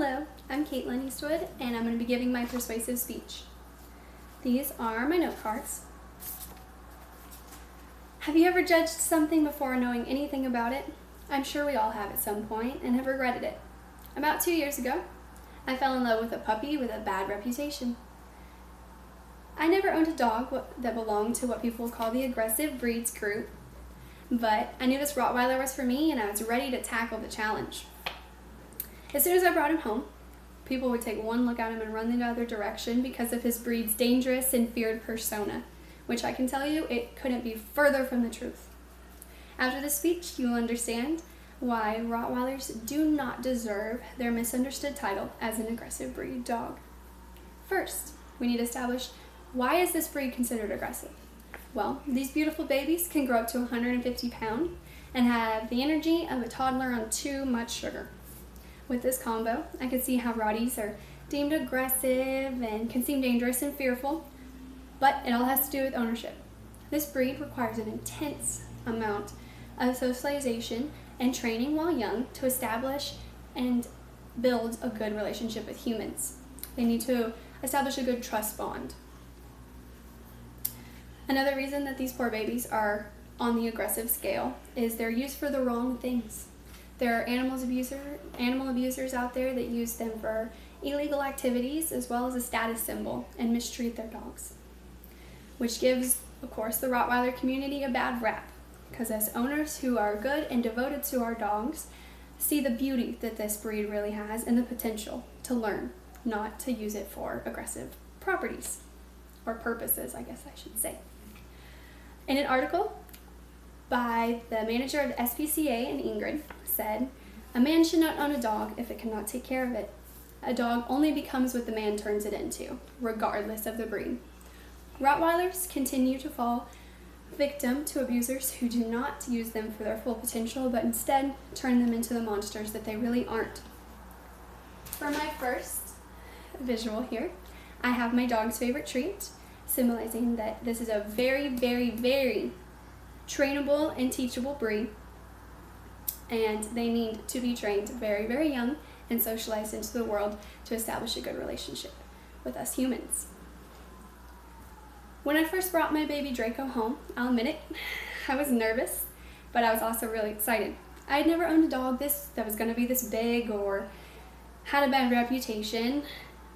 Hello, I'm Caitlin Eastwood, and I'm going to be giving my persuasive speech. These are my note cards. Have you ever judged something before knowing anything about it? I'm sure we all have at some point and have regretted it. About 2 years ago, I fell in love with a puppy with a bad reputation. I never owned a dog that belonged to what people call the aggressive breeds group, but I knew this Rottweiler was for me and I was ready to tackle the challenge. As soon as I brought him home, people would take one look at him and run the other direction because of his breed's dangerous and feared persona, which I can tell you, it couldn't be further from the truth. After this speech, you will understand why Rottweilers do not deserve their misunderstood title as an aggressive breed dog. First, we need to establish, why is this breed considered aggressive? Well, these beautiful babies can grow up to 150 pounds and have the energy of a toddler on too much sugar. With this combo, I can see how Rotties are deemed aggressive and can seem dangerous and fearful, but it all has to do with ownership. This breed requires an intense amount of socialization and training while young to establish and build a good relationship with humans. They need to establish a good trust bond. Another reason that these poor babies are on the aggressive scale is they're used for the wrong things. There are animal abusers out there that use them for illegal activities as well as a status symbol and mistreat their dogs, which gives, of course, the Rottweiler community a bad rap, because as owners who are good and devoted to our dogs see the beauty that this breed really has and the potential to learn, not to use it for aggressive properties or purposes, I guess I should say. In an article by the manager of the SPCA in Ingrid said, "A man should not own a dog if it cannot take care of it. A dog only becomes what the man turns it into, regardless of the breed." Rottweilers continue to fall victim to abusers who do not use them for their full potential, but instead turn them into the monsters that they really aren't. For my first visual here, I have my dog's favorite treat, symbolizing that this is a very, very, very trainable and teachable breed, and they need to be trained very, very young and socialized into the world to establish a good relationship with us humans. When I first brought my baby Draco home, I'll admit it, I was nervous, but I was also really excited. I had never owned a dog that was going to be this big or had a bad reputation,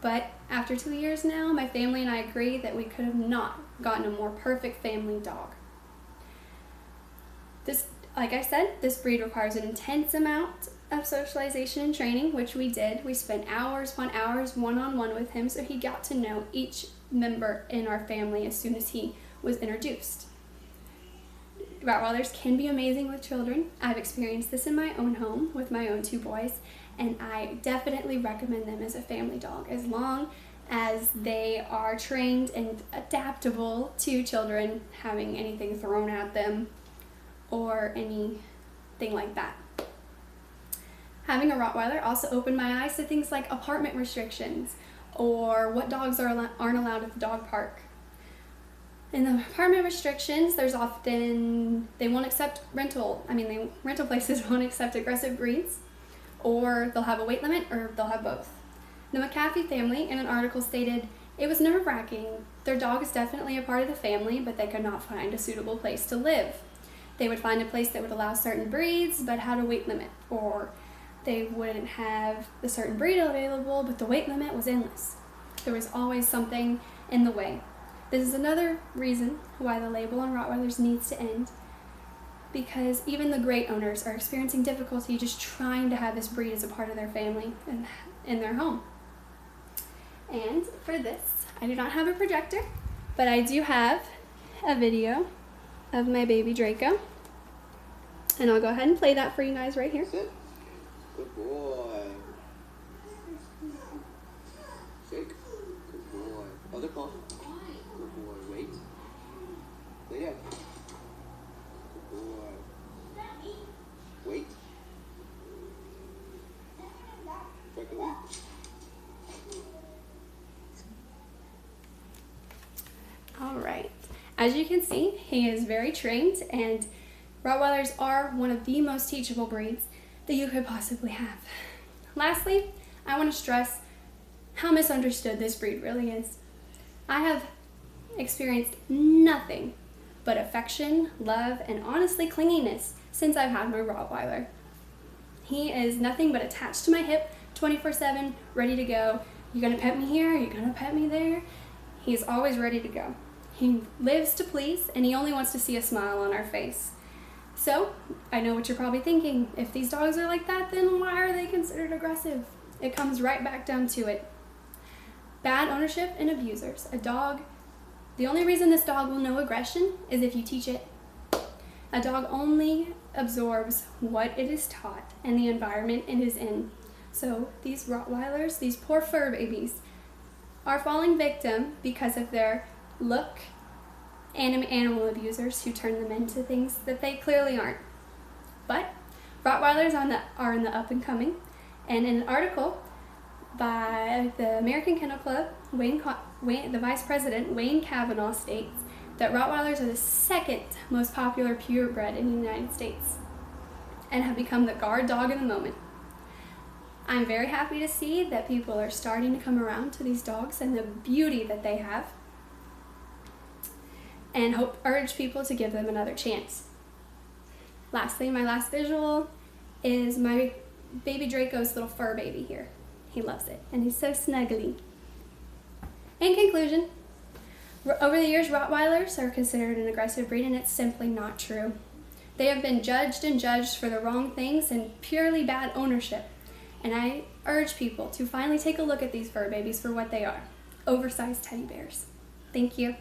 but after 2 years now, my family and I agree that we could have not gotten a more perfect family dog. Like I said, this breed requires an intense amount of socialization and training, which we did. We spent hours upon hours one-on-one with him, so he got to know each member in our family as soon as he was introduced. Rottweilers can be amazing with children. I've experienced this in my own home with my own 2 boys, and I definitely recommend them as a family dog, as long as they are trained and adaptable to children having anything thrown at them or anything like that. Having a Rottweiler also opened my eyes to things like apartment restrictions or what dogs aren't allowed at the dog park. In the apartment restrictions, there's often, rental places won't accept aggressive breeds, or they'll have a weight limit, or they'll have both. The McAfee family in an article stated, "It was nerve-wracking. Their dog is definitely a part of the family, but they could not find a suitable place to live. They would find a place that would allow certain breeds, but had a weight limit, or they wouldn't have the certain breed available, but the weight limit was endless. There was always something in the way." This is another reason why the label on Rottweilers needs to end, because even the great owners are experiencing difficulty just trying to have this breed as a part of their family and in their home. And for this, I do not have a projector, but I do have a video of my baby Draco, and I'll go ahead and play that for you guys right here. Sit. Good boy. Shake. Good boy. Other paw. Good boy. Wait. Lay down. Good boy. Wait. Draco. All right. As you can see, he is very trained, and Rottweilers are one of the most teachable breeds that you could possibly have. Lastly, I want to stress how misunderstood this breed really is. I have experienced nothing but affection, love, and honestly clinginess since I've had my Rottweiler. He is nothing but attached to my hip 24/7, ready to go. You gonna pet me here? You gonna pet me there? He's always ready to go. He lives to please, and he only wants to see a smile on our face. So, I know what you're probably thinking. If these dogs are like that, then why are they considered aggressive? It comes right back down to it. Bad ownership and abusers. The only reason this dog will know aggression is if you teach it. A dog only absorbs what it is taught and the environment it is in. So these Rottweilers, these poor fur babies, are falling victim because of their look and animal abusers who turn them into things that they clearly aren't. But Rottweilers are in the up and coming, and in an article by the American Kennel Club, the vice president, Wayne Kavanaugh, states that Rottweilers are the second most popular purebred in the United States and have become the guard dog in the moment. I'm very happy to see that people are starting to come around to these dogs and the beauty that they have, and urge people to give them another chance. Lastly, my last visual is my baby Draco's little fur baby here. He loves it, and he's so snuggly. In conclusion, over the years, Rottweilers are considered an aggressive breed, and it's simply not true. They have been judged for the wrong things and purely bad ownership. And I urge people to finally take a look at these fur babies for what they are: oversized teddy bears. Thank you.